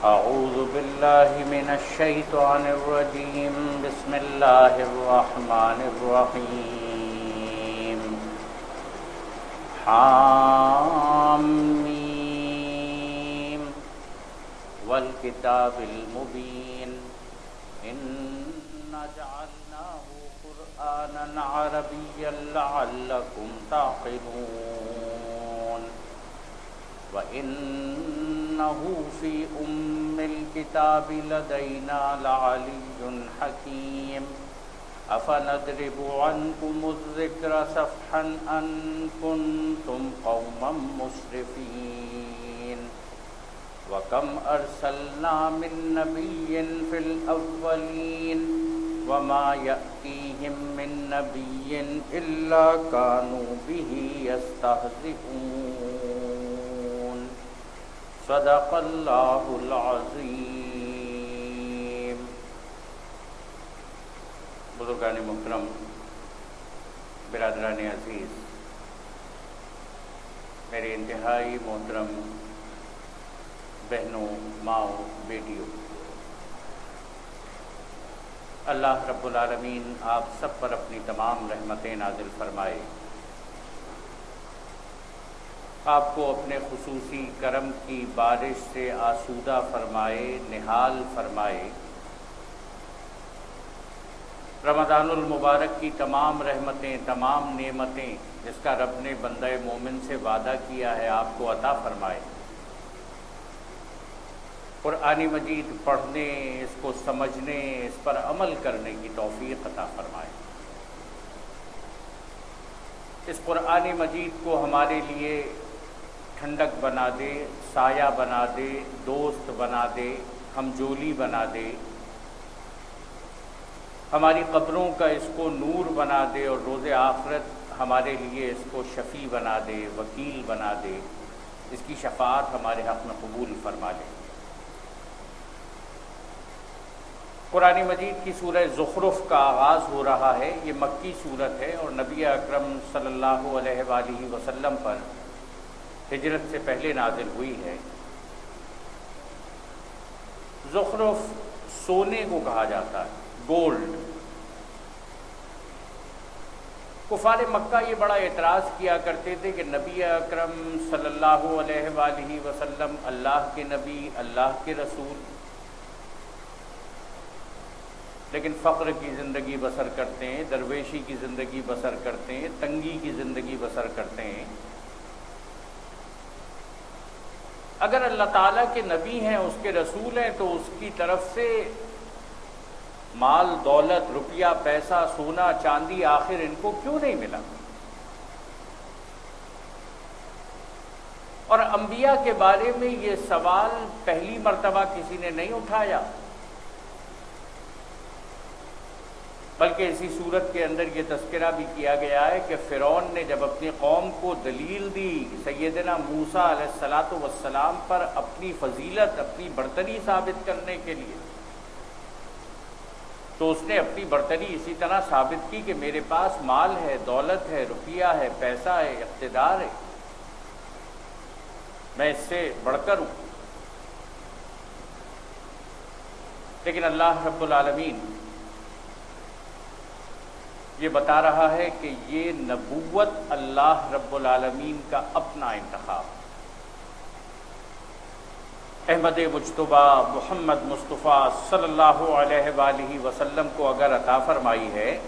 أعوذ بالله من الشيطان الرجيم بسم الله الرحمن الرحيم حامیم والکتاب المبین إنا جعلناه قرآنا عربيا لعلكم تعقلون وإنه في الكتاب لدينا لعلي حكيم أفنضرب عنكم الذكر صفحا أن كنتم قوما مسرفين وكم أرسلنا من نبي في الأولين وما يأتيهم من نبي إلا كانوا به يستهزئون صدق اللہ العظیم۔ بزرگان محترم، برادران عزیز، میرے انتہائی محترم بہنوں، ماؤں، بیٹیوں، اللہ رب العالمین آپ سب پر اپنی تمام رحمتیں نازل فرمائے، آپ کو اپنے خصوصی کرم کی بارش سے آسودہ فرمائے، نہال فرمائے، رمضان المبارک کی تمام رحمتیں، تمام نعمتیں جس کا رب نے بندہ مومن سے وعدہ کیا ہے آپ کو عطا فرمائے، قرآن مجید پڑھنے، اس کو سمجھنے، اس پر عمل کرنے کی توفیق عطا فرمائے، اس قرآن مجید کو ہمارے لیے ٹھنڈک بنا دے، سایہ بنا دے، دوست بنا دے، ہمجولی بنا دے، ہماری قبروں کا اس کو نور بنا دے اور روز آخرت ہمارے لیے اس کو شفیع بنا دے، وکیل بنا دے، اس کی شفاعت ہمارے حق میں قبول فرما لے۔ قرآن مجید کی سورہ زخرف کا آغاز ہو رہا ہے، یہ مکی سورت ہے اور نبی اکرم صلی اللہ علیہ وآلہ وسلم پر ہجرت سے پہلے نازل ہوئی ہے۔ زخرف سونے کو کہا جاتا ہے، گولڈ۔ کفار مکہ یہ بڑا اعتراض کیا کرتے تھے کہ نبی اکرم صلی اللہ علیہ وآلہ وسلم اللہ کے نبی، اللہ کے رسول، لیکن فقر کی زندگی بسر کرتے ہیں، درویشی کی زندگی بسر کرتے ہیں، تنگی کی زندگی بسر کرتے ہیں۔ اگر اللہ تعالیٰ کے نبی ہیں، اس کے رسول ہیں، تو اس کی طرف سے مال، دولت، روپیہ، پیسہ، سونا، چاندی آخر ان کو کیوں نہیں ملا؟ اور انبیاء کے بارے میں یہ سوال پہلی مرتبہ کسی نے نہیں اٹھایا، بلکہ اسی صورت کے اندر یہ تذکرہ بھی کیا گیا ہے کہ فرعون نے جب اپنی قوم کو دلیل دی سیدنا موسیٰ علیہ السلام پر اپنی فضیلت، اپنی برتری ثابت کرنے کے لیے، تو اس نے اپنی برتری اسی طرح ثابت کی کہ میرے پاس مال ہے، دولت ہے، روپیہ ہے، پیسہ ہے، اقتدار ہے، میں اس سے بڑھ کر ہوں۔ لیکن اللہ رب العالمین یہ بتا رہا ہے کہ یہ نبوت اللہ رب العالمین کا اپنا انتخاب، احمد مجتبیٰ محمد مصطفیٰ صلی اللہ علیہ وآلہ وسلم کو اگر عطا فرمائی ہے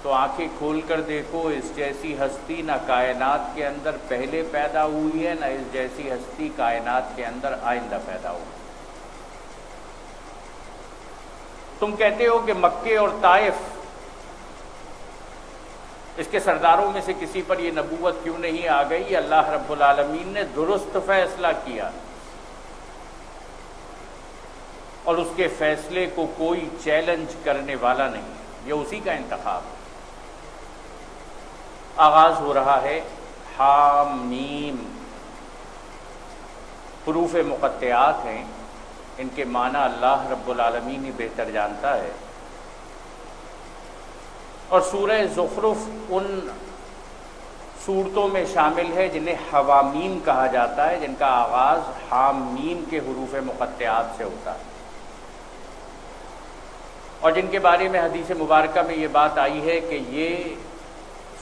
تو آنکھیں کھول کر دیکھو، اس جیسی ہستی نہ کائنات کے اندر پہلے پیدا ہوئی ہے، نہ اس جیسی ہستی کائنات کے اندر آئندہ پیدا ہوئی۔ تم کہتے ہو کہ مکے اور طائف اس کے سرداروں میں سے کسی پر یہ نبوت کیوں نہیں آ گئی؟ اللہ رب العالمین نے درست فیصلہ کیا اور اس کے فیصلے کو کوئی چیلنج کرنے والا نہیں، یہ اسی کا انتخاب ہے۔ آغاز ہو رہا ہے حامیم، حروف مقطعات ہیں، ان کے معنی اللہ رب العالمین ہی بہتر جانتا ہے۔ اور سورہ زخرف ان صورتوں میں شامل ہے جنہیں حوامیم کہا جاتا ہے، جن کا آغاز حام میم کے حروف مقطعات سے ہوتا ہے، اور جن کے بارے میں حدیث مبارکہ میں یہ بات آئی ہے کہ یہ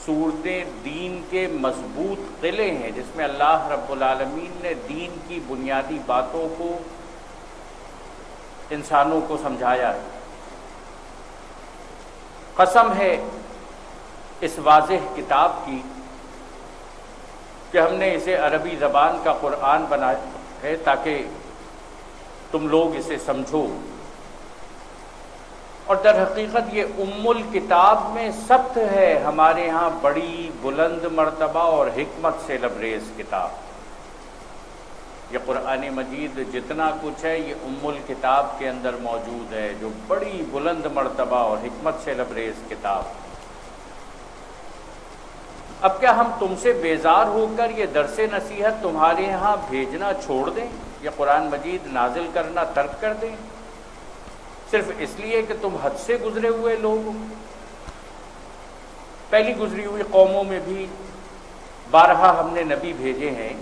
صورتیں دین کے مضبوط قلعے ہیں، جس میں اللہ رب العالمین نے دین کی بنیادی باتوں کو انسانوں کو سمجھایا ہے۔ قسم ہے اس واضح کتاب کی کہ ہم نے اسے عربی زبان کا قرآن بنایا ہے تاکہ تم لوگ اسے سمجھو، اور در حقیقت یہ الکتاب میں ثبت ہے ہمارے ہاں بڑی بلند مرتبہ اور حکمت سے لبریز کتاب۔ یہ قرآن مجید جتنا کچھ ہے یہ الکتاب کے اندر موجود ہے، جو بڑی بلند مرتبہ اور حکمت سے لبریز کتاب۔ اب کیا ہم تم سے بیزار ہو کر یہ درس نصیحت تمہارے ہاں بھیجنا چھوڑ دیں، یہ قرآن مجید نازل کرنا ترک کر دیں، صرف اس لیے کہ تم حد سے گزرے ہوئے لوگ ہو؟ پہلی گزری ہوئی قوموں میں بھی بارہا ہم نے نبی بھیجے ہیں،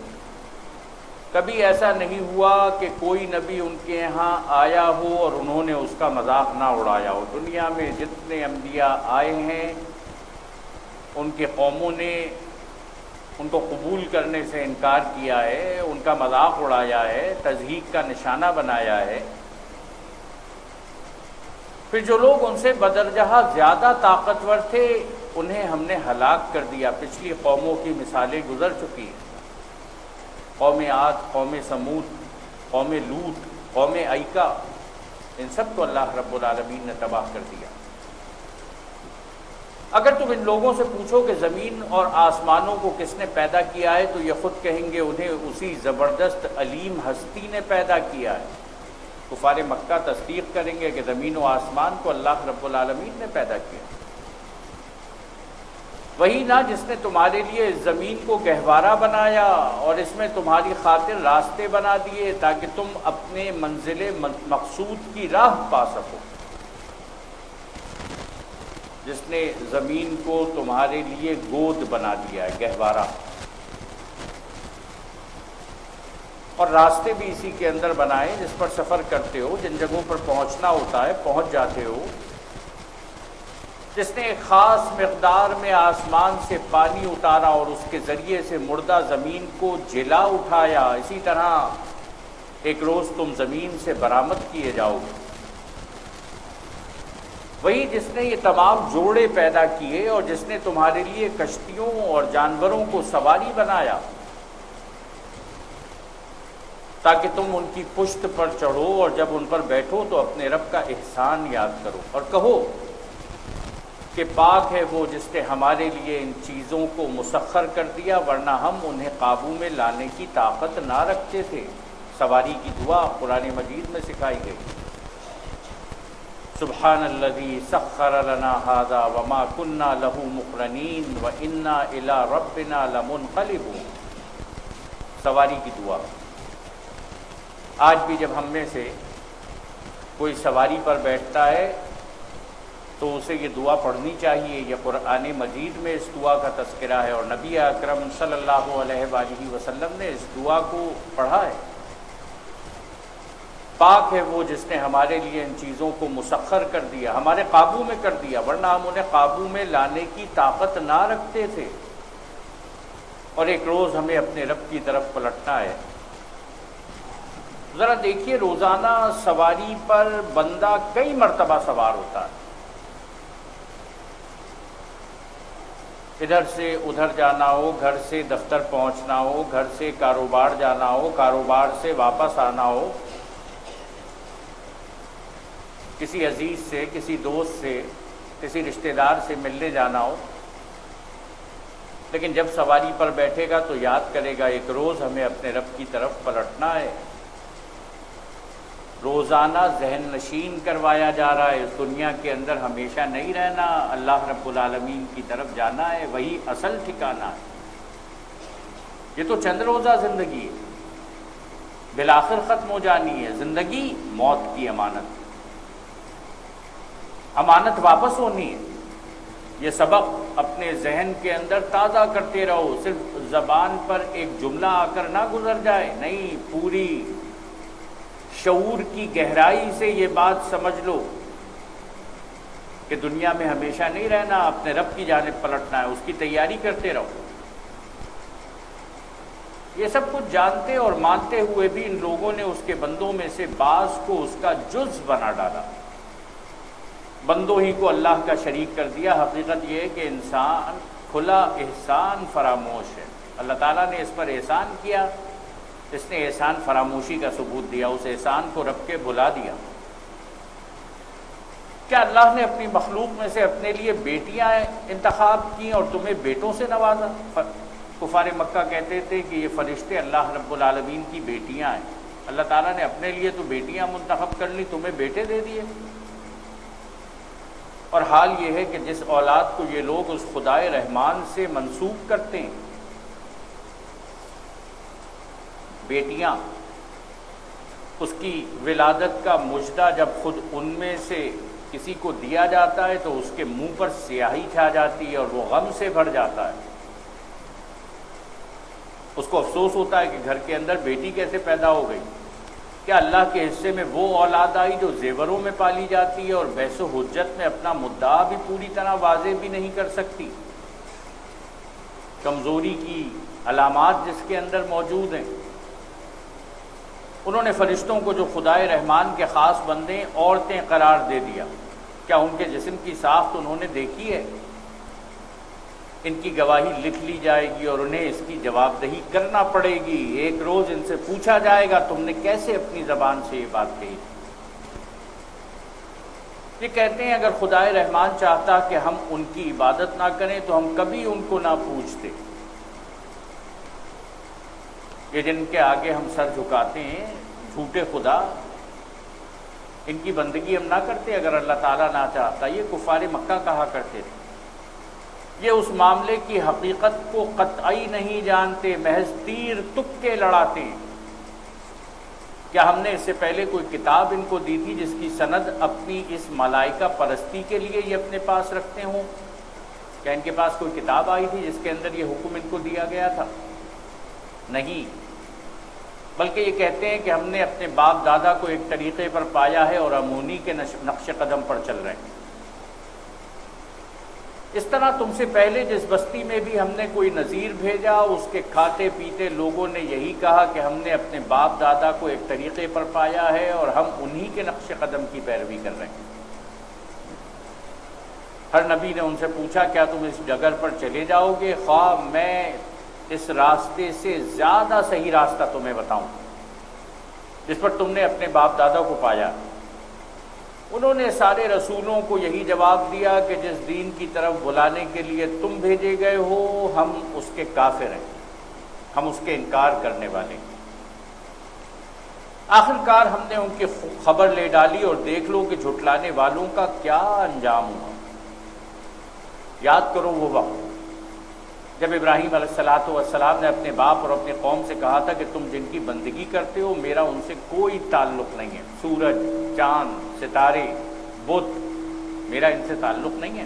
کبھی ایسا نہیں ہوا کہ کوئی نبی ان کے یہاں آیا ہو اور انہوں نے اس کا مذاق نہ اڑایا ہو۔ دنیا میں جتنے انبیاء آئے ہیں ان کے قوموں نے ان کو قبول کرنے سے انکار کیا ہے، ان کا مذاق اڑایا ہے، تضحیک کا نشانہ بنایا ہے۔ پھر جو لوگ ان سے بدرجہ زیادہ طاقتور تھے انہیں ہم نے ہلاک کر دیا۔ پچھلی قوموں کی مثالیں گزر چکی ہیں، قوم عاد، قوم سمود، قوم لوط، قوم ایکا، ان سب کو اللہ رب العالمین نے تباہ کر دیا۔ اگر تم ان لوگوں سے پوچھو کہ زمین اور آسمانوں کو کس نے پیدا کیا ہے تو یہ خود کہیں گے انہیں اسی زبردست علیم ہستی نے پیدا کیا ہے۔ کفار مکہ تصدیق کریں گے کہ زمین و آسمان کو اللہ رب العالمین نے پیدا کیا، وہی نا جس نے تمہارے لیے زمین کو گہوارہ بنایا اور اس میں تمہاری خاطر راستے بنا دیے تاکہ تم اپنے منزل مقصود کی راہ پا سکو، جس نے زمین کو تمہارے لیے گود بنا دیا ہے، گہوارہ، اور راستے بھی اسی کے اندر بنائے جس پر سفر کرتے ہو، جن جگہوں پر پہنچنا ہوتا ہے پہنچ جاتے ہو، جس نے ایک خاص مقدار میں آسمان سے پانی اتارا اور اس کے ذریعے سے مردہ زمین کو جلا اٹھایا، اسی طرح ایک روز تم زمین سے برآمد کیے جاؤ گے۔ وہی جس نے یہ تمام جوڑے پیدا کیے اور جس نے تمہارے لیے کشتیوں اور جانوروں کو سواری بنایا تاکہ تم ان کی پشت پر چڑھو اور جب ان پر بیٹھو تو اپنے رب کا احسان یاد کرو اور کہو کہ پاک ہے وہ جس نے ہمارے لیے ان چیزوں کو مسخر کر دیا، ورنہ ہم انہیں قابو میں لانے کی طاقت نہ رکھتے تھے۔ سواری کی دعا قرآن مجید میں سکھائی گئی۔ سبحان الذی سخر لنا ھذا وما كنا له مقرنین وانا الی ربنا لمنقلبون، سواری کی دعا۔ آج بھی جب ہم میں سے کوئی سواری پر بیٹھتا ہے تو اسے یہ دعا پڑھنی چاہیے۔ یہ قرآن مجید میں اس دعا کا تذکرہ ہے اور نبی اکرم صلی اللہ علیہ وآلہ وسلم نے اس دعا کو پڑھا ہے۔ پاک ہے وہ جس نے ہمارے لیے ان چیزوں کو مسخر کر دیا، ہمارے قابو میں کر دیا، ورنہ ہم انہیں قابو میں لانے کی طاقت نہ رکھتے تھے، اور ایک روز ہمیں اپنے رب کی طرف پلٹنا ہے۔ ذرا دیکھیے، روزانہ سواری پر بندہ کئی مرتبہ سوار ہوتا ہے، ادھر سے ادھر جانا ہو، گھر سے دفتر پہنچنا ہو، گھر سے کاروبار جانا ہو، کاروبار سے واپس آنا ہو، کسی عزیز سے، کسی دوست سے، کسی رشتہ دار سے ملنے جانا ہو، لیکن جب سواری پر بیٹھے گا تو یاد کرے گا ایک روز ہمیں اپنے رب کی طرف پلٹنا ہے۔ روزانہ ذہن نشین کروایا جا رہا ہے، اس دنیا کے اندر ہمیشہ نہیں رہنا، اللہ رب العالمین کی طرف جانا ہے، وہی اصل ٹھکانہ ہے۔ یہ تو چند روزہ زندگی ہے، بالآخر ختم ہو جانی ہے۔ زندگی موت کی امانت، امانت واپس ہونی ہے۔ یہ سبق اپنے ذہن کے اندر تازہ کرتے رہو، صرف زبان پر ایک جملہ آ کر نہ گزر جائے، نہیں، پوری شعور کی گہرائی سے یہ بات سمجھ لو کہ دنیا میں ہمیشہ نہیں رہنا، اپنے رب کی جانب پلٹنا ہے، اس کی تیاری کرتے رہو۔ یہ سب کچھ جانتے اور مانتے ہوئے بھی ان لوگوں نے اس کے بندوں میں سے بعض کو اس کا جز بنا ڈالا، بندوں ہی کو اللہ کا شریک کر دیا۔ حقیقت یہ ہے کہ انسان کھلا احسان فراموش ہے، اللہ تعالیٰ نے اس پر احسان کیا، اس نے احسان فراموشی کا ثبوت دیا، اس احسان کو رب کے بھلا دیا۔ کیا اللہ نے اپنی مخلوق میں سے اپنے لیے بیٹیاں انتخاب کی اور تمہیں بیٹوں سے نوازا؟ کفار مکہ کہتے تھے کہ یہ فرشتے اللہ رب العالمین کی بیٹیاں ہیں، اللہ تعالیٰ نے اپنے لیے تو بیٹیاں منتخب کر لی، تمہیں بیٹے دے دیے۔ اور حال یہ ہے کہ جس اولاد کو یہ لوگ اس خدائے رحمان سے منسوب کرتے ہیں، بیٹیاں، اس کی ولادت کا مژدہ جب خود ان میں سے کسی کو دیا جاتا ہے تو اس کے منہ پر سیاہی چھا جاتی ہے اور وہ غم سے بھر جاتا ہے، اس کو افسوس ہوتا ہے کہ گھر کے اندر بیٹی کیسے پیدا ہو گئی۔ کیا اللہ کے حصے میں وہ اولاد آئی جو زیوروں میں پالی جاتی ہے اور بحث و حجت میں اپنا مدعا بھی پوری طرح واضح بھی نہیں کر سکتی، کمزوری کی علامات جس کے اندر موجود ہیں۔ انہوں نے فرشتوں کو جو خدائے رحمان کے خاص بندے عورتیں قرار دے دیا۔ کیا ان کے جسم کی ساخت انہوں نے دیکھی ہے؟ ان کی گواہی لکھ لی جائے گی اور انہیں اس کی جواب دہی کرنا پڑے گی۔ ایک روز ان سے پوچھا جائے گا تم نے کیسے اپنی زبان سے یہ بات کہی؟ یہ کہتے ہیں اگر خدائے رحمان چاہتا کہ ہم ان کی عبادت نہ کریں تو ہم کبھی ان کو نہ پوچھتے۔ یہ جن کے آگے ہم سر جھکاتے ہیں جھوٹے خدا، ان کی بندگی ہم نہ کرتے اگر اللہ تعالیٰ نہ چاہتا۔ یہ کفار مکہ کہا کرتے تھے۔ یہ اس معاملے کی حقیقت کو قطعی نہیں جانتے، محض تیر تکے لڑاتے ہیں۔ کیا ہم نے اس سے پہلے کوئی کتاب ان کو دی تھی جس کی سند اپنی اس ملائکہ پرستی کے لیے یہ اپنے پاس رکھتے ہوں؟ کیا ان کے پاس کوئی کتاب آئی تھی جس کے اندر یہ حکم ان کو دیا گیا تھا؟ نہیں، بلکہ یہ کہتے ہیں کہ ہم نے اپنے باپ دادا کو ایک طریقے پر پایا ہے اور ہم انہی کے نقش قدم پر چل رہے ہیں۔ اس طرح تم سے پہلے جس بستی میں بھی ہم نے کوئی نذیر بھیجا، اس کے کھاتے پیتے لوگوں نے یہی کہا کہ ہم نے اپنے باپ دادا کو ایک طریقے پر پایا ہے اور ہم انہی کے نقش قدم کی پیروی کر رہے ہیں۔ ہر نبی نے ان سے پوچھا کیا تم اس ڈگر پر چلے جاؤ گے خواہ میں اس راستے سے زیادہ صحیح راستہ تمہیں بتاؤں جس پر تم نے اپنے باپ دادا کو پایا؟ انہوں نے سارے رسولوں کو یہی جواب دیا کہ جس دین کی طرف بلانے کے لیے تم بھیجے گئے ہو ہم اس کے کافر ہیں، ہم اس کے انکار کرنے والے ہیں۔ آخر کار ہم نے ان کی خبر لے ڈالی اور دیکھ لو کہ جھٹلانے والوں کا کیا انجام ہوا۔ یاد کرو وہ وقت جب ابراہیم علیہ السلام نے اپنے باپ اور اپنے قوم سے کہا تھا کہ تم جن کی بندگی کرتے ہو میرا ان سے کوئی تعلق نہیں ہے، سورج، چاند، ستارے، بت، میرا ان سے تعلق نہیں ہے،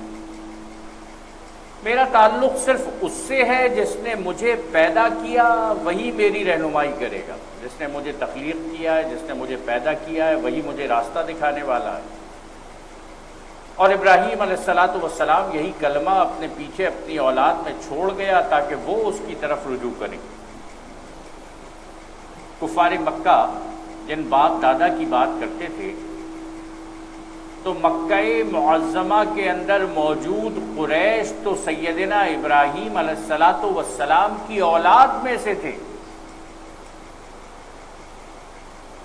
میرا تعلق صرف اس سے ہے جس نے مجھے پیدا کیا، وہی میری رہنمائی کرے گا۔ جس نے مجھے تخلیق کیا ہے، جس نے مجھے پیدا کیا ہے، وہی مجھے راستہ دکھانے والا ہے۔ اور ابراہیم علیہ السلام یہی کلمہ اپنے پیچھے اپنی اولاد میں چھوڑ گیا تاکہ وہ اس کی طرف رجوع کریں۔ کفار مکہ جن باپ دادا کی بات کرتے تھے تو مکہ معظمہ کے اندر موجود قریش تو سیدنا ابراہیم علیہ السلام کی اولاد میں سے تھے۔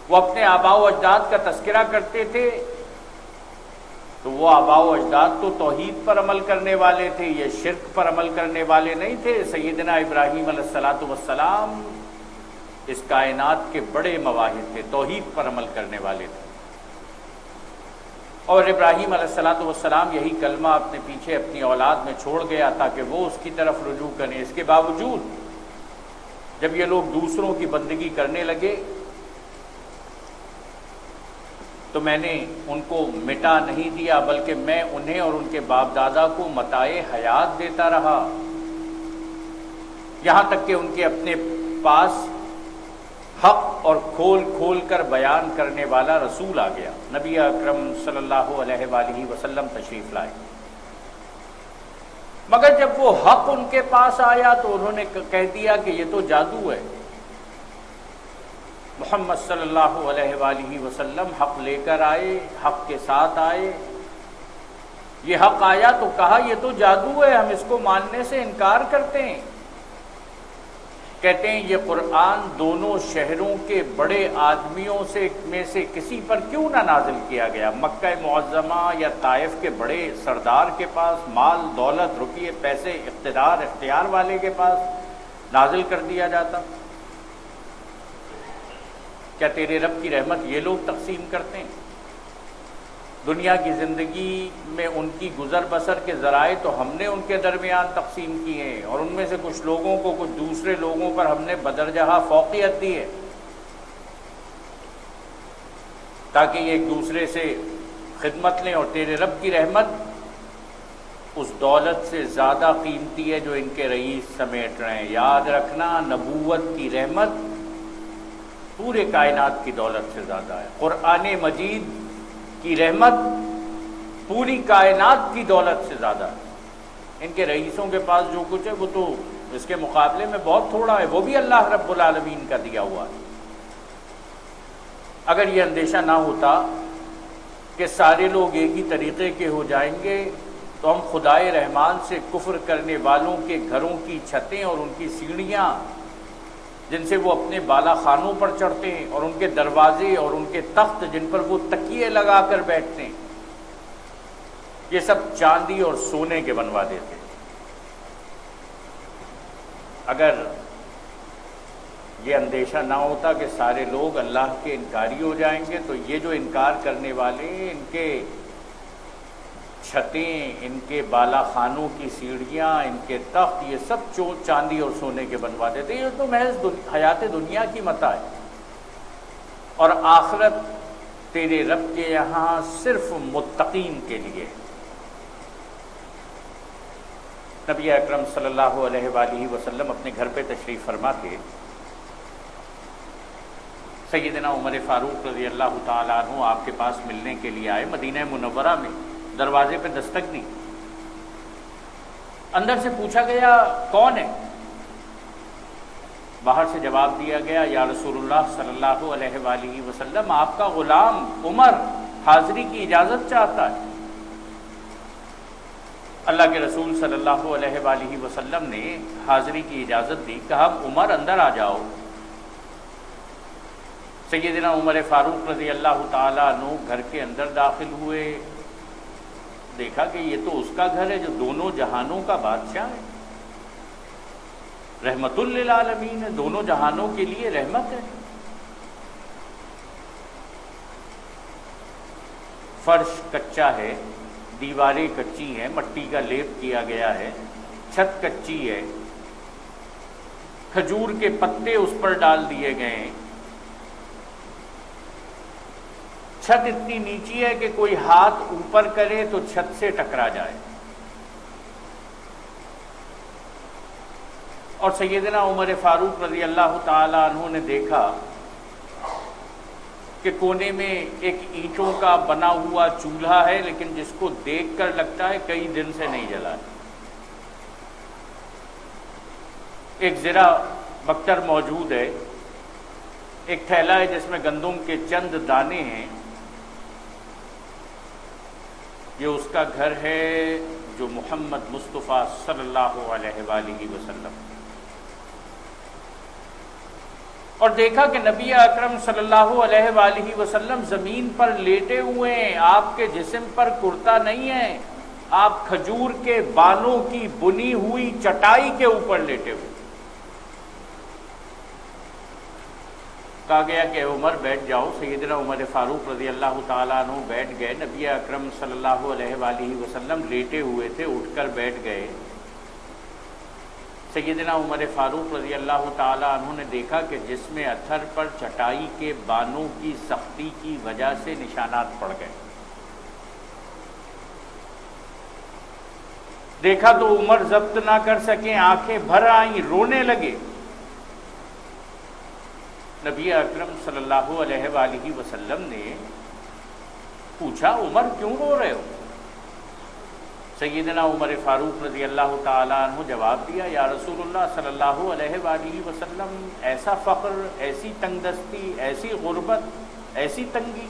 وہ اپنے آباء و اجداد کا تذکرہ کرتے تھے تو وہ آباء و اجداد تو توحید پر عمل کرنے والے تھے، یہ شرک پر عمل کرنے والے نہیں تھے۔ سیدنا ابراہیم علیہ السلام اس کائنات کے بڑے مواہب تھے، توحید پر عمل کرنے والے تھے۔ اور ابراہیم علیہ السلام یہی کلمہ اپنے پیچھے اپنی اولاد میں چھوڑ گیا تاکہ وہ اس کی طرف رجوع کریں۔ اس کے باوجود جب یہ لوگ دوسروں کی بندگی کرنے لگے تو میں نے ان کو مٹا نہیں دیا، بلکہ میں انہیں اور ان کے باپ دادا کو متاع حیات دیتا رہا، یہاں تک کہ ان کے اپنے پاس حق اور کھول کھول کر بیان کرنے والا رسول آ گیا۔ نبی اکرم صلی اللہ علیہ وآلہ وسلم تشریف لائے، مگر جب وہ حق ان کے پاس آیا تو انہوں نے کہہ دیا کہ یہ تو جادو ہے۔ محمد صلی اللہ علیہ وآلہ وسلم حق لے کر آئے، حق کے ساتھ آئے، یہ حق آیا تو کہا یہ تو جادو ہے، ہم اس کو ماننے سے انکار کرتے ہیں۔ کہتے ہیں یہ قرآن دونوں شہروں کے بڑے آدمیوں میں سے کسی پر کیوں نہ نازل کیا گیا؟ مکہ معظمہ یا طائف کے بڑے سردار کے پاس، مال دولت روپیے پیسے اقتدار اختیار والے کے پاس نازل کر دیا جاتا؟ کیا تیرے رب کی رحمت یہ لوگ تقسیم کرتے ہیں؟ دنیا کی زندگی میں ان کی گزر بسر کے ذرائع تو ہم نے ان کے درمیان تقسیم کیے ہیں، اور ان میں سے کچھ لوگوں کو کچھ دوسرے لوگوں پر ہم نے بدرجہ فوقیت دی ہے، تاکہ یہ ایک دوسرے سے خدمت لیں۔ اور تیرے رب کی رحمت اس دولت سے زیادہ قیمتی ہے جو ان کے رئیس سمیٹ رہے ہیں۔ یاد رکھنا، نبوت کی رحمت پورے کائنات کی دولت سے زیادہ ہے۔ قرآن مجید کی رحمت پوری کائنات کی دولت سے زیادہ ہے۔ ان کے رئیسوں کے پاس جو کچھ ہے وہ تو اس کے مقابلے میں بہت تھوڑا ہے، وہ بھی اللہ رب العالمین کا دیا ہوا ہے۔ اگر یہ اندیشہ نہ ہوتا کہ سارے لوگ ایک ہی طریقے کے ہو جائیں گے تو ہم خدائے رحمان سے کفر کرنے والوں کے گھروں کی چھتیں اور ان کی سیڑھیاں جن سے وہ اپنے بالا خانوں پر چڑھتے ہیں، اور ان کے دروازے اور ان کے تخت جن پر وہ تکیے لگا کر بیٹھتے ہیں، یہ سب چاندی اور سونے کے بنوا دیتے۔ اگر یہ اندیشہ نہ ہوتا کہ سارے لوگ اللہ کے انکاری ہو جائیں گے تو یہ جو انکار کرنے والے ہیں، ان کے چھتیں، ان کے بالا خانوں کی سیڑھیاں، ان کے تخت، یہ سب چاندی اور سونے کے بنوا دیتے۔ یہ تو محض حیات دنیا کی متاع ہے، اور آخرت تیرے رب کے یہاں صرف متقین کے لیے۔ نبی اکرم صلی اللہ علیہ وآلہ وسلم اپنے گھر پہ تشریف فرما کے سیدنا عمر فاروق رضی اللہ تعالیٰ عنہ آپ کے پاس ملنے کے لیے آئے۔ مدینہ منورہ میں دروازے پہ دستک دی، اندر سے پوچھا گیا کون ہے؟ باہر سے جواب دیا گیا یا رسول اللہ صلی اللہ علیہ وآلہ وسلم، آپ کا غلام عمر حاضری کی اجازت چاہتا ہے۔ اللہ کے رسول صلی اللہ علیہ وآلہ وسلم نے حاضری کی اجازت دی، کہا عمر اندر آ جاؤ۔ سیدنا عمر فاروق رضی اللہ تعالیٰ عنہ گھر کے اندر داخل ہوئے، دیکھا کہ یہ تو اس کا گھر ہے جو دونوں جہانوں کا بادشاہ ہے، رحمت للعالمین ہے، دونوں جہانوں کے لیے رحمت ہے۔ فرش کچا ہے، دیواریں کچی ہیں، مٹی کا لیپ کیا گیا ہے، چھت کچی ہے، کھجور کے پتے اس پر ڈال دیے گئے ہیں، چھت اتنی نیچی ہے کہ کوئی ہاتھ اوپر کرے تو چھت سے ٹکرا جائے۔ اور سیدنا عمر فاروق رضی اللہ تعالی عنہ نے دیکھا کہ کونے میں ایک اینٹوں کا بنا ہوا چولہا ہے، لیکن جس کو دیکھ کر لگتا ہے کئی دن سے نہیں جلا ہے۔ ایک زرہ بکتر موجود ہے، ایک تھیلا ہے جس میں گندم کے چند دانے ہیں، یہ اس کا گھر ہے جو محمد مصطفیٰ صلی اللہ علیہ وآلہ وسلم۔ اور دیکھا کہ نبی اکرم صلی اللہ علیہ وآلہ وسلم زمین پر لیٹے ہوئے ہیں، آپ کے جسم پر کرتا نہیں ہے، آپ کھجور کے بانوں کی بنی ہوئی چٹائی کے اوپر لیٹے ہوئے۔ کہا گیا کہ عمر بیٹھ جاؤ۔ سیدنا عمر فاروق رضی اللہ تعالیٰ عنہ بیٹھ گئے۔ نبی اکرم صلی اللہ علیہ وآلہ وسلم لیٹے ہوئے تھے، اٹھ کر بیٹھ گئے۔ سیدنا عمر فاروق رضی اللہ تعالیٰ عنہ نے دیکھا کہ جسم اطہر پر چٹائی کے بانوں کی سختی کی وجہ سے نشانات پڑ گئے۔ دیکھا تو عمر ضبط نہ کر سکے، آنکھیں بھر آئیں، رونے لگے۔ نبی اکرم صلی اللہ علیہ وآلہ وسلم نے پوچھا عمر کیوں رو رہے ہو؟ سیدنا عمر فاروق رضی اللہ تعالیٰ عنہ جواب دیا، یا رسول اللہ صلی اللہ علیہ وآلہ وسلم، ایسا فقر، ایسی تنگ دستی، ایسی غربت، ایسی تنگی،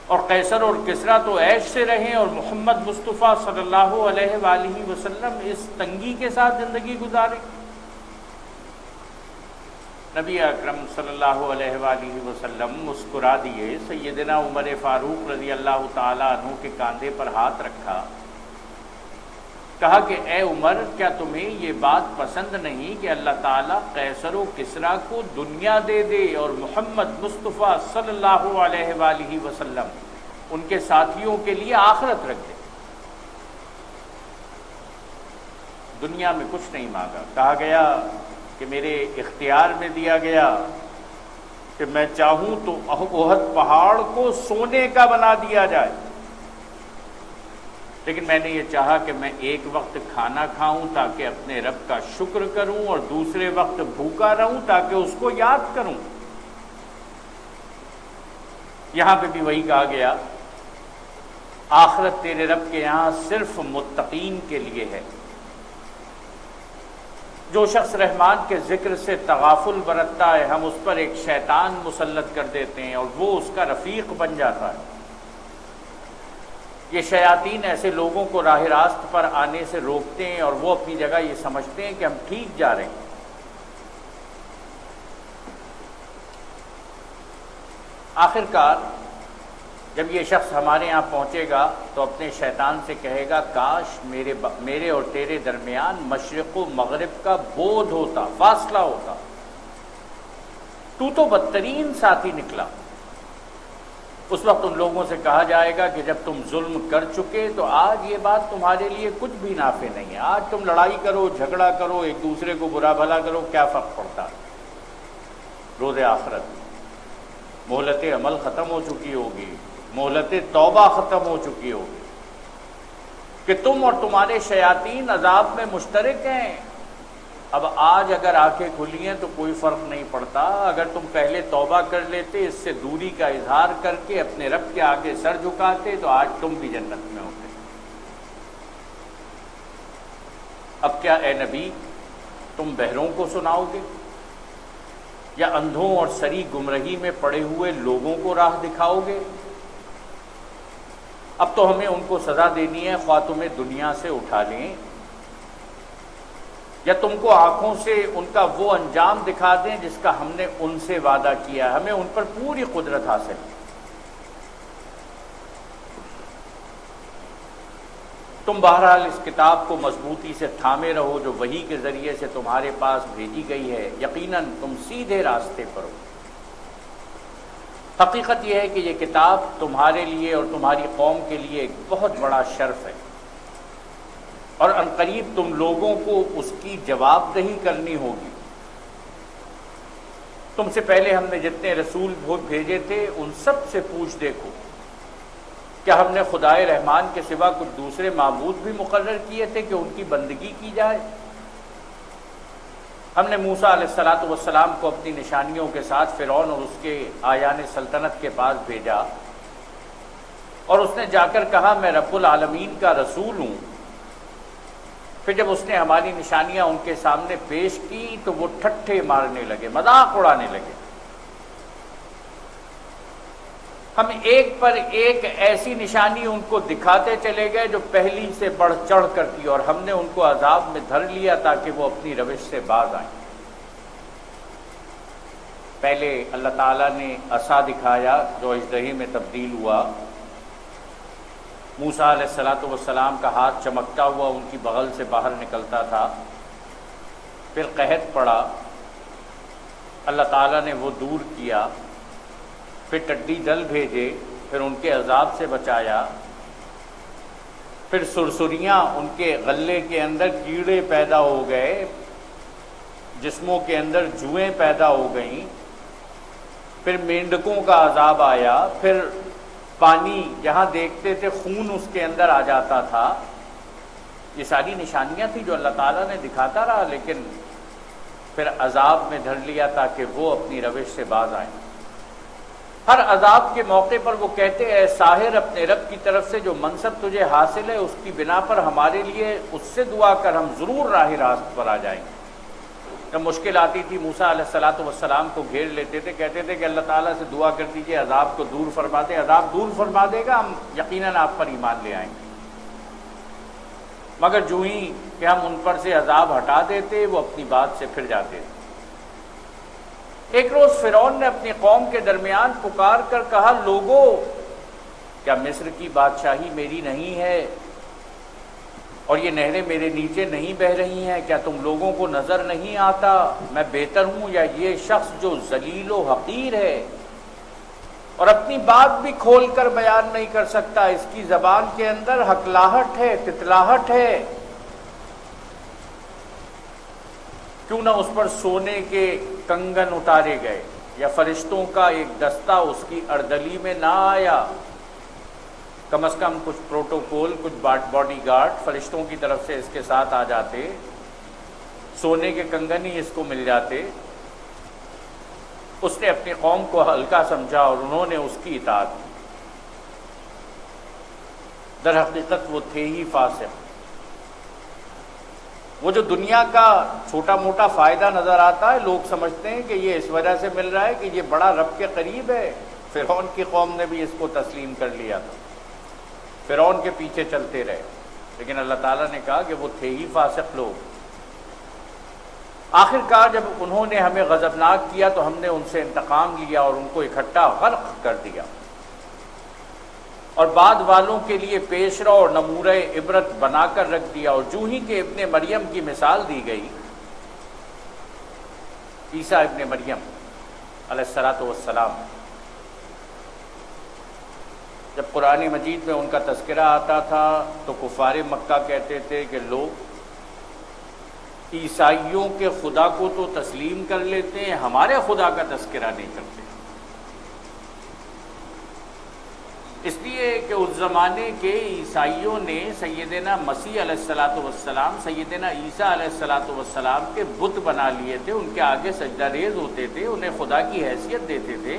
اور قیصر اور کسریٰ تو عیش سے رہے اور محمد مصطفیٰ صلی اللہ علیہ وآلہ وسلم اس تنگی کے ساتھ زندگی گزارے۔ نبی اکرم صلی اللہ علیہ وآلہ وسلم مسکرا دیے، سیدنا عمر فاروق رضی اللہ تعالیٰ عنہ کے کاندھے پر ہاتھ رکھا، کہا کہ اے عمر، کیا تمہیں یہ بات پسند نہیں کہ اللہ تعالیٰ قیصر و کسریٰ کو دنیا دے دے اور محمد مصطفیٰ صلی اللہ علیہ وآلہ وسلم ان کے ساتھیوں کے لیے آخرت رکھ دے؟ دنیا میں کچھ نہیں مانگا، کہا گیا کہ میرے اختیار میں دیا گیا کہ میں چاہوں تو احد پہاڑ کو سونے کا بنا دیا جائے، لیکن میں نے یہ چاہا کہ میں ایک وقت کھانا کھاؤں تاکہ اپنے رب کا شکر کروں اور دوسرے وقت بھوکا رہوں تاکہ اس کو یاد کروں۔ یہاں پہ بھی وہی کہا گیا، آخرت تیرے رب کے یہاں صرف متقین کے لیے ہے۔ جو شخص رحمان کے ذکر سے تغافل برتتا ہے، ہم اس پر ایک شیطان مسلط کر دیتے ہیں اور وہ اس کا رفیق بن جاتا ہے۔ یہ شیاطین ایسے لوگوں کو راہ راست پر آنے سے روکتے ہیں اور وہ اپنی جگہ یہ سمجھتے ہیں کہ ہم ٹھیک جا رہے ہیں۔ آخر کار جب یہ شخص ہمارے یہاں پہنچے گا تو اپنے شیطان سے کہے گا، کاش میرے اور تیرے درمیان مشرق و مغرب کا بودھ ہوتا، فاصلہ ہوتا، تو بدترین ساتھی نکلا۔ اس وقت ان لوگوں سے کہا جائے گا کہ جب تم ظلم کر چکے تو آج یہ بات تمہارے لیے کچھ بھی نافع نہیں ہے، آج تم لڑائی کرو، جھگڑا کرو، ایک دوسرے کو برا بھلا کرو، کیا فرق پڑتا؟ روز آخرت مہلت عمل ختم ہو چکی ہوگی، مہلت توبہ ختم ہو چکی ہوگی کہ تم اور تمہارے شیاطین عذاب میں مشترک ہیں۔ اب آج اگر آنکھیں کھلی ہیں تو کوئی فرق نہیں پڑتا، اگر تم پہلے توبہ کر لیتے، اس سے دوری کا اظہار کر کے اپنے رب کے آگے سر جھکاتے تو آج تم بھی جنت میں ہوتے۔ اب کیا اے نبی تم بہروں کو سناؤ گے یا اندھوں اور سری گمراہی میں پڑے ہوئے لوگوں کو راہ دکھاؤ گے؟ اب تو ہمیں ان کو سزا دینی ہے، خواہ تمہیں دنیا سے اٹھا لیں یا تم کو آنکھوں سے ان کا وہ انجام دکھا دیں جس کا ہم نے ان سے وعدہ کیا، ہمیں ان پر پوری قدرت حاصل ہے۔ تم بہرحال اس کتاب کو مضبوطی سے تھامے رہو جو وحی کے ذریعے سے تمہارے پاس بھیجی گئی ہے، یقیناً تم سیدھے راستے پر ہو۔ حقیقت یہ ہے کہ یہ کتاب تمہارے لیے اور تمہاری قوم کے لیے ایک بہت بڑا شرف ہے، اور عنقریب تم لوگوں کو اس کی جواب دہی کرنی ہوگی۔ تم سے پہلے ہم نے جتنے رسول بھیجے تھے ان سب سے پوچھ دیکھو، کیا ہم نے خدائے رحمان کے سوا کچھ دوسرے معبود بھی مقرر کیے تھے کہ ان کی بندگی کی جائے؟ ہم نے موسیٰ علیہ السلام کو اپنی نشانیوں کے ساتھ فرعون اور اس کے آیان سلطنت کے پاس بھیجا، اور اس نے جا کر کہا میں رب العالمین کا رسول ہوں۔ پھر جب اس نے ہماری نشانیاں ان کے سامنے پیش کی تو وہ ٹھٹھے مارنے لگے، مذاق اڑانے لگے۔ ہم ایک پر ایک ایسی نشانی ان کو دکھاتے چلے گئے جو پہلی سے بڑھ چڑھ کر تھی، اور ہم نے ان کو عذاب میں دھر لیا تاکہ وہ اپنی روش سے باز آئیں۔ پہلے اللہ تعالیٰ نے عصا دکھایا جو اژدہے میں تبدیل ہوا، موسیٰ علیہ السلام کا ہاتھ چمکتا ہوا ان کی بغل سے باہر نکلتا تھا۔ پھر قحط پڑا، اللہ تعالیٰ نے وہ دور کیا، پھر ٹڈی دل بھیجے، پھر ان کے عذاب سے بچایا۔ پھر سرسریاں ان کے غلے کے اندر کیڑے پیدا ہو گئے، جسموں کے اندر جوئیں پیدا ہو گئیں، پھر مینڈکوں کا عذاب آیا، پھر پانی جہاں دیکھتے تھے خون اس کے اندر آ جاتا تھا۔ یہ ساری نشانیاں تھیں جو اللہ تعالیٰ نے دکھاتا رہا، لیکن پھر عذاب میں دھر لیا تاکہ وہ اپنی روش سے باز آئیں۔ ہر عذاب کے موقع پر وہ کہتے اے ساحر، اپنے رب کی طرف سے جو منصب تجھے حاصل ہے اس کی بنا پر ہمارے لیے اس سے دعا کر، ہم ضرور راہ راست پر آ جائیں گے۔ جب مشکل آتی تھی موسیٰ علیہ السلام کو گھیر لیتے تھے، کہتے تھے کہ اللہ تعالیٰ سے دعا کر دیجیے عذاب کو دور فرما دے، عذاب دور فرما دے گا، ہم یقیناً آپ پر ایمان لے آئیں گے۔ مگر جو ہی کہ ہم ان پر سے عذاب ہٹا دیتے وہ اپنی بات سے پھر جاتے تھے۔ ایک روز فرعون نے اپنی قوم کے درمیان پکار کر کہا، لوگو کیا مصر کی بادشاہی میری نہیں ہے اور یہ نہریں میرے نیچے نہیں بہہ رہی ہیں؟ کیا تم لوگوں کو نظر نہیں آتا میں بہتر ہوں یا یہ شخص جو ذلیل و حقیر ہے اور اپنی بات بھی کھول کر بیان نہیں کر سکتا؟ اس کی زبان کے اندر ہکلاہٹ ہے، تتلاہٹ ہے، کیوں نہ اس پر سونے کے کنگن اتارے گئے یا فرشتوں کا ایک دستہ اس کی اردلی میں نہ آیا؟ کم از کم کچھ پروٹوکول، کچھ باڈی گارڈ فرشتوں کی طرف سے اس کے ساتھ آ جاتے، سونے کے کنگن ہی اس کو مل جاتے۔ اس نے اپنی قوم کو ہلکا سمجھا اور انہوں نے اس کی اطاعت کی۔ در حقیقت وہ تھے ہی فاسق۔ وہ جو دنیا کا چھوٹا موٹا فائدہ نظر آتا ہے، لوگ سمجھتے ہیں کہ یہ اس وجہ سے مل رہا ہے کہ یہ بڑا رب کے قریب ہے۔ فرعون کی قوم نے بھی اس کو تسلیم کر لیا تھا، فرعون کے پیچھے چلتے رہے، لیکن اللہ تعالیٰ نے کہا کہ وہ تھے ہی فاسق لوگ۔ آخر کار جب انہوں نے ہمیں غضبناک کیا تو ہم نے ان سے انتقام لیا اور ان کو اکٹھا غرق کر دیا، اور بعد والوں کے لیے پیشرو اور نمونہ عبرت بنا کر رکھ دیا۔ اور جو ہی کہ ابن مریم کی مثال دی گئی، عیسیٰ ابن مریم علیہ السلام، جب قرآن مجید میں ان کا تذکرہ آتا تھا تو کفار مکہ کہتے تھے کہ لوگ عیسائیوں کے خدا کو تو تسلیم کر لیتے ہیں، ہمارے خدا کا تذکرہ نہیں کرتے، اس لیے کہ اس زمانے کے عیسائیوں نے سیدنا مسیح علیہ السلام، سیدنا عیسیٰ علیہ السلام کے بت بنا لیے تھے، ان کے آگے سجدہ ریز ہوتے تھے، انہیں خدا کی حیثیت دیتے تھے۔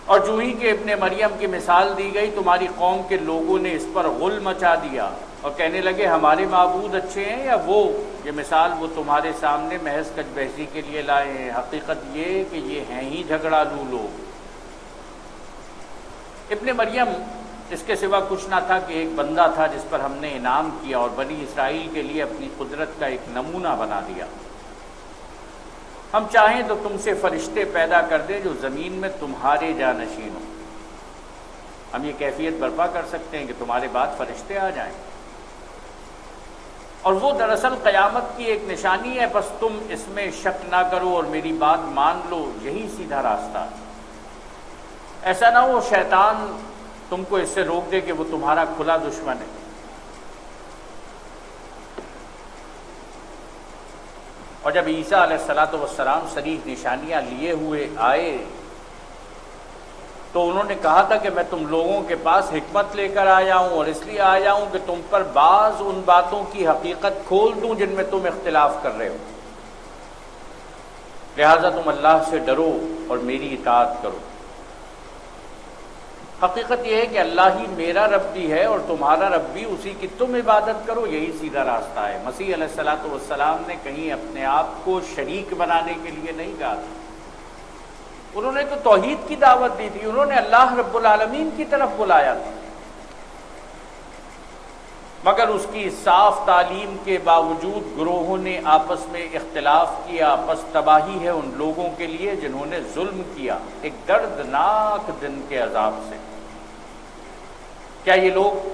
اور جو ہی کہ ابن مریم کی مثال دی گئی، تمہاری قوم کے لوگوں نے اس پر غل مچا دیا اور کہنے لگے ہمارے معبود اچھے ہیں یا وہ؟ یہ مثال وہ تمہارے سامنے محض کج بحثی کے لیے لائے ہیں، حقیقت یہ کہ یہ ہیں ہی جھگڑالو لوگ۔ ابن مریم اس کے سوا کچھ نہ تھا کہ ایک بندہ تھا جس پر ہم نے انعام کیا اور بنی اسرائیل کے لیے اپنی قدرت کا ایک نمونہ بنا دیا۔ ہم چاہیں تو تم سے فرشتے پیدا کر دیں جو زمین میں تمہارے جانشین ہوں، ہم یہ کیفیت برپا کر سکتے ہیں کہ تمہارے بعد فرشتے آ جائیں، اور وہ دراصل قیامت کی ایک نشانی ہے، بس تم اس میں شک نہ کرو اور میری بات مان لو، یہی سیدھا راستہ ہے۔ ایسا نہ ہو شیطان تم کو اس سے روک دے کہ وہ تمہارا کھلا دشمن ہے۔ اور جب عیسیٰ علیہ السلام صریح نشانیاں لیے ہوئے آئے تو انہوں نے کہا تھا کہ میں تم لوگوں کے پاس حکمت لے کر آیا ہوں، اور اس لیے آیا ہوں کہ تم پر بعض ان باتوں کی حقیقت کھول دوں جن میں تم اختلاف کر رہے ہو، لہذا تم اللہ سے ڈرو اور میری اطاعت کرو۔ حقیقت یہ ہے کہ اللہ ہی میرا رب بھی ہے اور تمہارا رب بھی، اسی کی تم عبادت کرو، یہی سیدھا راستہ ہے۔ مسیح علیہ السلام نے کہیں اپنے آپ کو شریک بنانے کے لیے نہیں کہا تھا، انہوں نے تو توحید کی دعوت دی تھی، انہوں نے اللہ رب العالمین کی طرف بلایا تھا، مگر اس کی صاف تعلیم کے باوجود گروہوں نے آپس میں اختلاف کیا، بس تباہی ہے ان لوگوں کے لیے جنہوں نے ظلم کیا ایک دردناک دن کے عذاب سے۔ کیا یہ لوگ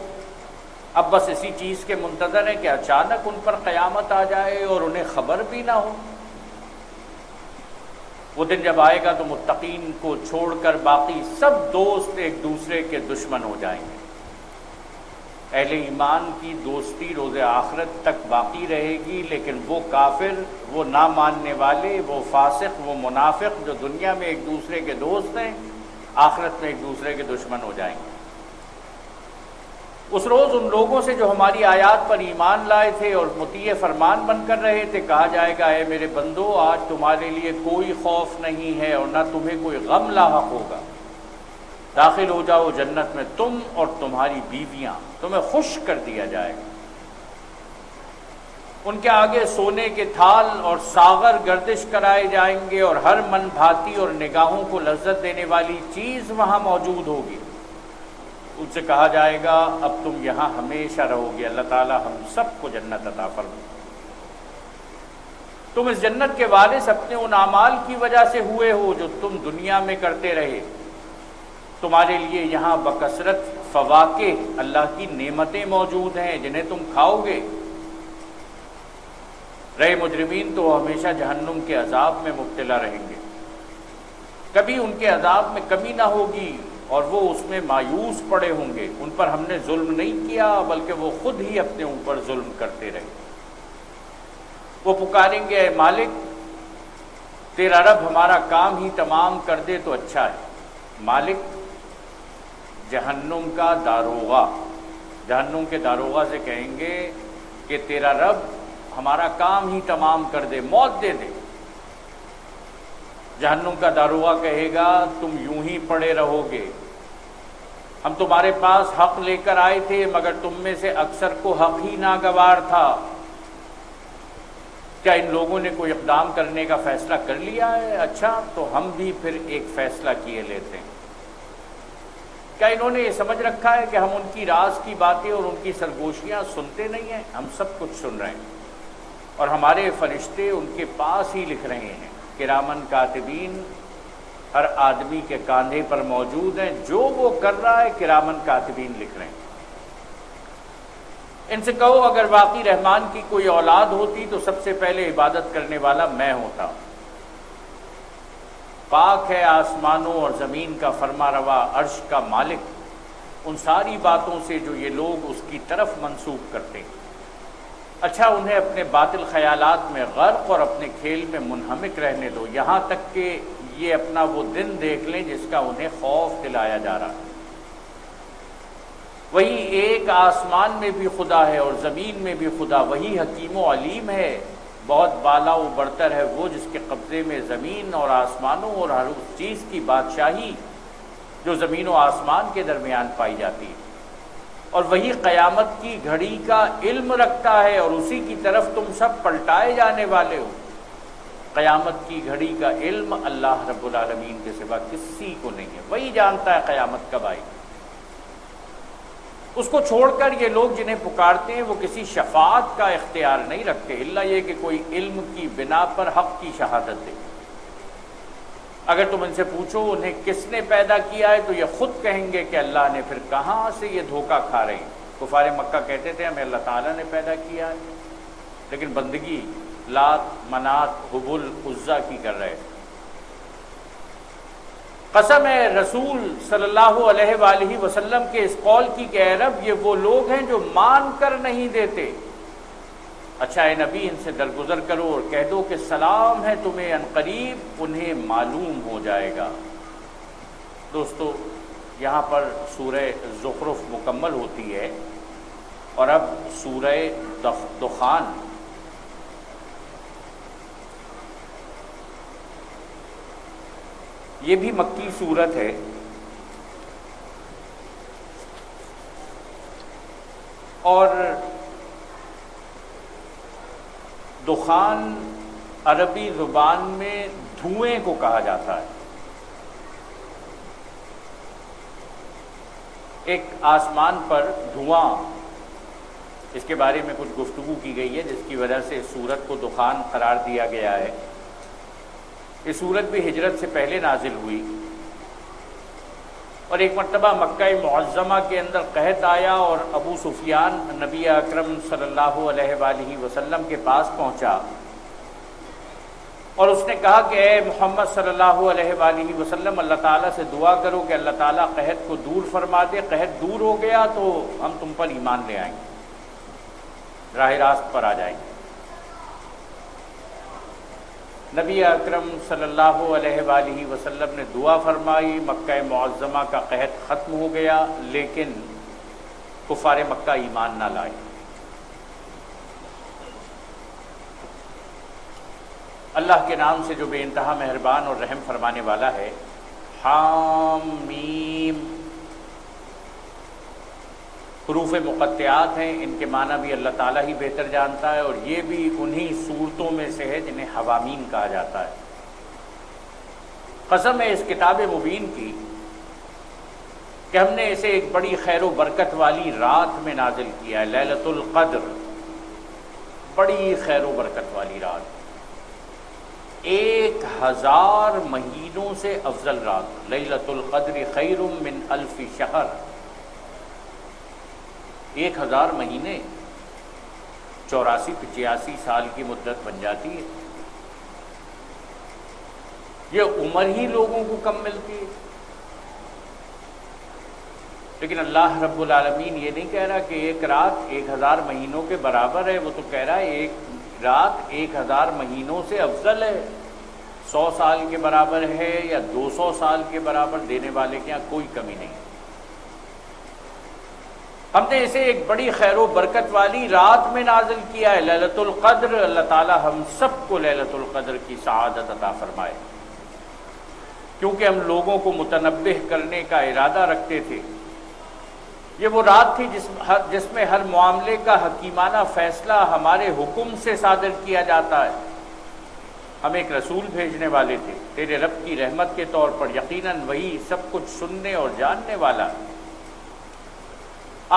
اب بس اسی چیز کے منتظر ہیں کہ اچانک ان پر قیامت آ جائے اور انہیں خبر بھی نہ ہو؟ وہ دن جب آئے گا تو متقین کو چھوڑ کر باقی سب دوست ایک دوسرے کے دشمن ہو جائیں گے، اہل ایمان کی دوستی روز آخرت تک باقی رہے گی، لیکن وہ کافر، وہ نہ ماننے والے، وہ فاسق، وہ منافق جو دنیا میں ایک دوسرے کے دوست ہیں، آخرت میں ایک دوسرے کے دشمن ہو جائیں گے۔ اس روز ان لوگوں سے جو ہماری آیات پر ایمان لائے تھے اور مطیع فرمان بن کر رہے تھے کہا جائے گا، اے میرے بندو، آج تمہارے لیے کوئی خوف نہیں ہے اور نہ تمہیں کوئی غم لاحق ہوگا، داخل ہو جاؤ جنت میں، تم اور تمہاری بیویاں، تمہیں خوش کر دیا جائے گا۔ ان کے آگے سونے کے تھال اور ساغر گردش کرائے جائیں گے اور ہر من بھاتی اور نگاہوں کو لذت دینے والی چیز وہاں موجود ہوگی۔ ان سے کہا جائے گا اب تم یہاں ہمیشہ رہو گے، اللہ تعالی ہم سب کو جنت عطا فرمائے۔ تم اس جنت کے وارث اپنے ان اعمال کی وجہ سے ہوئے ہو جو تم دنیا میں کرتے رہے۔ تمہارے لیے یہاں بکثرت فواکہ، اللہ کی نعمتیں موجود ہیں جنہیں تم کھاؤ گے۔ رہے مجرمین تو وہ ہمیشہ جہنم کے عذاب میں مبتلا رہیں گے، کبھی ان کے عذاب میں کمی نہ ہوگی اور وہ اس میں مایوس پڑے ہوں گے۔ ان پر ہم نے ظلم نہیں کیا بلکہ وہ خود ہی اپنے اوپر ظلم کرتے رہے۔ وہ پکاریں گے، اے مالک، تیرا رب ہمارا کام ہی تمام کر دے تو اچھا ہے۔ مالک جہنم کا داروغہ، جہنم کے داروغہ سے کہیں گے کہ تیرا رب ہمارا کام ہی تمام کر دے، موت دے دے۔ جہنم کا داروغہ کہے گا تم یوں ہی پڑے رہو گے، ہم تمہارے پاس حق لے کر آئے تھے مگر تم میں سے اکثر کو حق ہی ناگوار تھا۔ کیا ان لوگوں نے کوئی اقدام کرنے کا فیصلہ کر لیا ہے؟ اچھا تو ہم بھی پھر ایک فیصلہ کیے لیتے ہیں۔ کیا انہوں نے یہ سمجھ رکھا ہے کہ ہم ان کی راز کی باتیں اور ان کی سرگوشیاں سنتے نہیں ہیں؟ ہم سب کچھ سن رہے ہیں اور ہمارے فرشتے ان کے پاس ہی لکھ رہے ہیں، کرامن کاتبین ہر آدمی کے کاندھے پر موجود ہیں، جو وہ کر رہا ہے کرامن کاتبین لکھ رہے ہیں۔ ان سے کہو اگر واقعی رحمان کی کوئی اولاد ہوتی تو سب سے پہلے عبادت کرنے والا میں ہوتا۔ پاک ہے آسمانوں اور زمین کا فرما روا، عرش کا مالک ان ساری باتوں سے جو یہ لوگ اس کی طرف منسوب کرتے ہیں۔ اچھا انہیں اپنے باطل خیالات میں غرق اور اپنے کھیل میں منہمک رہنے دو، یہاں تک کہ یہ اپنا وہ دن دیکھ لیں جس کا انہیں خوف دلایا جا رہا ہے۔ وہی ایک آسمان میں بھی خدا ہے اور زمین میں بھی خدا، وہی حکیم و علیم ہے، بہت بالا و برتر ہے وہ جس کے قبضے میں زمین اور آسمانوں اور ہر اس چیز کی بادشاہی جو زمین و آسمان کے درمیان پائی جاتی ہے، اور وہی قیامت کی گھڑی کا علم رکھتا ہے اور اسی کی طرف تم سب پلٹائے جانے والے ہو۔ قیامت کی گھڑی کا علم اللہ رب العالمین کے سوا کسی کو نہیں ہے، وہی جانتا ہے قیامت کب آئی۔ اس کو چھوڑ کر یہ لوگ جنہیں پکارتے ہیں وہ کسی شفاعت کا اختیار نہیں رکھتے، الا یہ کہ کوئی علم کی بنا پر حق کی شہادت دے۔ اگر تم ان سے پوچھو انہیں کس نے پیدا کیا ہے تو یہ خود کہیں گے کہ اللہ نے، پھر کہاں سے یہ دھوکہ کھا رہے ہیں؟ کفار مکہ کہتے تھے ہمیں اللہ تعالیٰ نے پیدا کیا ہے، لیکن بندگی لات، منات، حبل، عزا کی کر رہے تھے۔ قسم ہے رسول صلی اللہ علیہ وآلہ وسلم کے اس قول کی کہ اے رب یہ وہ لوگ ہیں جو مان کر نہیں دیتے۔ اچھا اے نبی ان سے درگزر کرو اور کہہ دو کہ سلام ہے تمہیں، ان قریب انہیں معلوم ہو جائے گا۔ دوستو یہاں پر سورہ زخرف مکمل ہوتی ہے اور اب سورہ دخان۔ یہ بھی مکی سورت ہے اور دخان عربی زبان میں دھوئیں کو کہا جاتا ہے۔ ایک آسمان پر دھواں، اس کے بارے میں کچھ گفتگو کی گئی ہے جس کی وجہ سے اس سورت کو دخان قرار دیا گیا ہے۔ یہ سورت بھی ہجرت سے پہلے نازل ہوئی اور ایک مرتبہ مکہ معظمہ کے اندر قحط آیا اور ابو سفیان نبی اکرم صلی اللہ علیہ وآلہ وسلم کے پاس پہنچا اور اس نے کہا کہ اے محمد صلی اللہ علیہ وآلہ وسلم اللہ تعالیٰ سے دعا کرو کہ اللہ تعالیٰ قحط کو دور فرما دے، قحط دور ہو گیا تو ہم تم پر ایمان لے آئیں گے، راہ راست پر آ جائیں گے۔ نبی اکرم صلی اللہ علیہ وآلہ وسلم نے دعا فرمائی، مکہ معظمہ کا قحط ختم ہو گیا، لیکن کفار مکہ ایمان نہ لائے۔ اللہ کے نام سے جو بے انتہا مہربان اور رحم فرمانے والا ہے۔ حام میم حروف مقطعات ہیں، ان کے معنی بھی اللہ تعالیٰ ہی بہتر جانتا ہے، اور یہ بھی انہی صورتوں میں سے ہے جنہیں حوامیم کہا جاتا ہے۔ قسم ہے اس کتاب مبین کی کہ ہم نے اسے ایک بڑی خیر و برکت والی رات میں نازل کیا ہے، لیلۃ القدر، بڑی خیر و برکت والی رات، 1000 مہینوں سے افضل رات۔ لیلۃ القدر خیر من الف شہر، 1000 مہینے 84-85 سال کی مدت بن جاتی ہے۔ یہ عمر ہی لوگوں کو کم ملتی ہے، لیکن اللہ رب العالمین یہ نہیں کہہ رہا کہ ایک رات 1000 مہینوں کے برابر ہے، وہ تو کہہ رہا ہے ایک رات 1000 مہینوں سے افضل ہے، 100 سال کے برابر ہے یا 200 سال کے برابر، دینے والے کے یہاں کوئی کمی نہیں۔ ہم نے اسے ایک بڑی خیر و برکت والی رات میں نازل کیا ہے، لیلۃ القدر۔ اللہ تعالی ہم سب کو لیلۃ القدر کی سعادت عطا فرمائے، کیونکہ ہم لوگوں کو متنبہ کرنے کا ارادہ رکھتے تھے۔ یہ وہ رات تھی جس میں ہر معاملے کا حکیمانہ فیصلہ ہمارے حکم سے صادر کیا جاتا ہے۔ ہم ایک رسول بھیجنے والے تھے تیرے رب کی رحمت کے طور پر، یقیناً وہی سب کچھ سننے اور جاننے والا،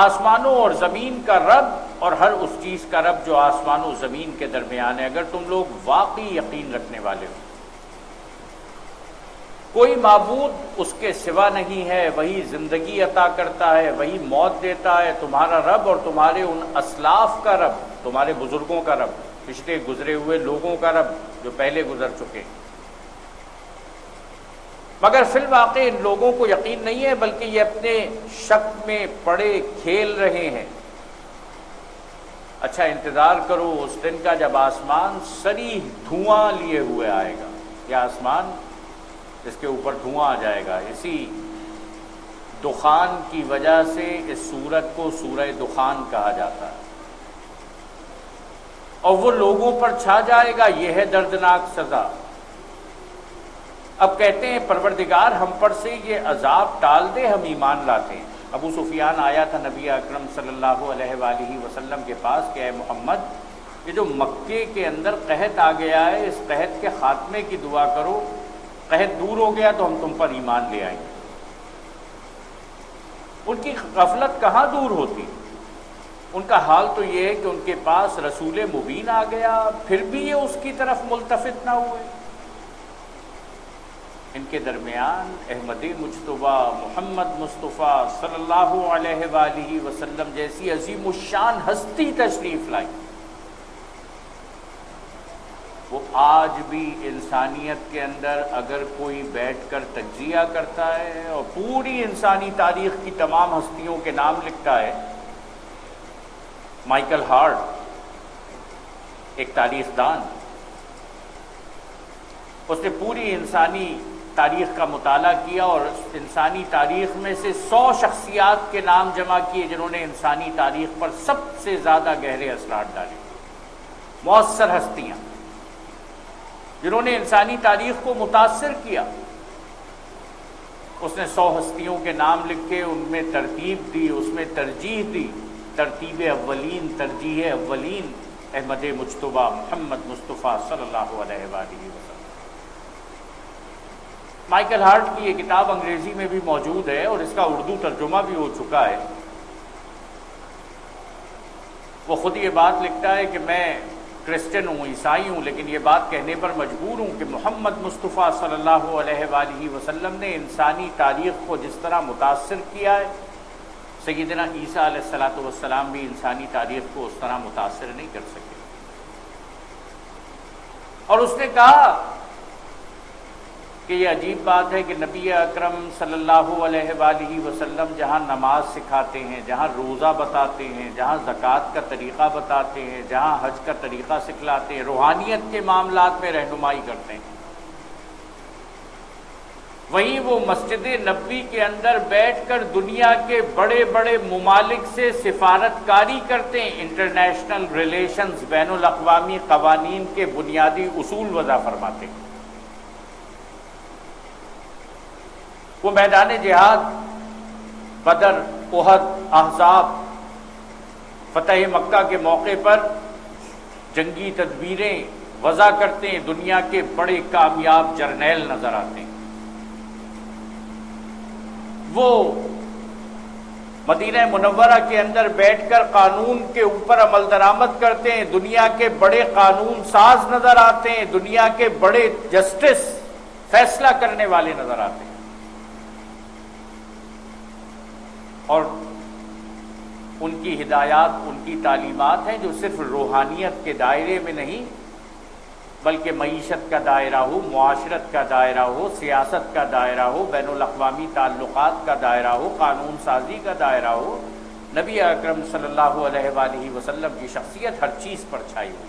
آسمانوں اور زمین کا رب اور ہر اس چیز کا رب جو آسمان و زمین کے درمیان ہے، اگر تم لوگ واقعی یقین رکھنے والے ہو۔ کوئی معبود اس کے سوا نہیں ہے، وہی زندگی عطا کرتا ہے، وہی موت دیتا ہے، تمہارا رب اور تمہارے ان اسلاف کا رب، تمہارے بزرگوں کا رب، پچھلے گزرے ہوئے لوگوں کا رب جو پہلے گزر چکے۔ مگر فی الواقع ان لوگوں کو یقین نہیں ہے، بلکہ یہ اپنے شک میں پڑے کھیل رہے ہیں۔ اچھا انتظار کرو اس دن کا جب آسمان صریح دھواں لیے ہوئے آئے گا، یہ آسمان اس کے اوپر دھواں آ جائے گا۔ اسی دخان کی وجہ سے اس سورت کو سورہ دخان کہا جاتا ہے، اور وہ لوگوں پر چھا جائے گا، یہ ہے دردناک سزا۔ اب کہتے ہیں پروردگار ہم پر سے یہ عذاب ٹال دے، ہم ایمان لاتے ہیں۔ ابو سفیان آیا تھا نبی اکرم صلی اللہ علیہ وآلہ وسلم کے پاس کہ اے محمد، یہ جو مکے کے اندر قحط آ گیا ہے، اس قحط کے خاتمے کی دعا کرو، قحط دور ہو گیا تو ہم تم پر ایمان لے آئیں گے۔ ان کی غفلت کہاں دور ہوتی، ان کا حال تو یہ ہے کہ ان کے پاس رسول مبین آ گیا، پھر بھی یہ اس کی طرف ملتفت نہ ہوئے۔ ان کے درمیان احمد مجتبیٰ محمد مصطفیٰ صلی اللہ علیہ وآلہ وسلم جیسی عظیم الشان ہستی تشریف لائی۔ وہ آج بھی انسانیت کے اندر اگر کوئی بیٹھ کر تجزیہ کرتا ہے اور پوری انسانی تاریخ کی تمام ہستیوں کے نام لکھتا ہے، مائیکل ہارٹ ایک تاریخ دان، اس نے پوری انسانی تاریخ کا مطالعہ کیا اور انسانی تاریخ میں سے 100 شخصیات کے نام جمع کیے جنہوں نے انسانی تاریخ پر سب سے زیادہ گہرے اثرات ڈالے، مؤثر ہستیاں جنہوں نے انسانی تاریخ کو متاثر کیا۔ اس نے 100 ہستیوں کے نام لکھے، ان میں ترتیب دی، اس میں ترجیح دی، ترتیب اولین، ترجیح اولین احمد مجتبیٰ محمد مصطفیٰ صلی اللہ علیہ وآلہ وسلم۔ مائیکل ہارٹ کی یہ کتاب انگریزی میں بھی موجود ہے اور اس کا اردو ترجمہ بھی ہو چکا ہے۔ وہ خود یہ بات لکھتا ہے کہ میں کرسچن ہوں، عیسائی ہوں، لیکن یہ بات کہنے پر مجبور ہوں کہ محمد مصطفیٰ صلی اللہ علیہ وآلہ وسلم نے انسانی تاریخ کو جس طرح متاثر کیا ہے، سیدنا عیسیٰ علیہ السلام بھی انسانی تاریخ کو اس طرح متاثر نہیں کر سکے۔ اور اس نے کہا کہ یہ عجیب بات ہے کہ نبی اکرم صلی اللہ علیہ وآلہ وسلم جہاں نماز سکھاتے ہیں، جہاں روزہ بتاتے ہیں، جہاں زکوٰۃ کا طریقہ بتاتے ہیں، جہاں حج کا طریقہ سکھلاتے ہیں، روحانیت کے معاملات میں رہنمائی کرتے ہیں، وہیں وہ مسجد نبوی کے اندر بیٹھ کر دنیا کے بڑے بڑے ممالک سے سفارت کاری کرتے ہیں، انٹرنیشنل ریلیشنز، بین الاقوامی قوانین کے بنیادی اصول وضع فرماتے ہیں۔ وہ میدان جہاد، بدر، احد، احزاب، فتح مکہ کے موقع پر جنگی تدبیریں وضع کرتے ہیں، دنیا کے بڑے کامیاب جرنیل نظر آتے ہیں۔ وہ مدینہ منورہ کے اندر بیٹھ کر قانون کے اوپر عمل درآمد کرتے ہیں، دنیا کے بڑے قانون ساز نظر آتے ہیں، دنیا کے بڑے جسٹس، فیصلہ کرنے والے نظر آتے ہیں، اور ان کی ہدایات، ان کی تعلیمات ہیں جو صرف روحانیت کے دائرے میں نہیں بلکہ معیشت کا دائرہ ہو، معاشرت کا دائرہ ہو، سیاست کا دائرہ ہو، بین الاقوامی تعلقات کا دائرہ ہو، قانون سازی کا دائرہ ہو، نبی اکرم صلی اللہ علیہ وآلہ وسلم کی شخصیت ہر چیز پر چھائی ہوئی۔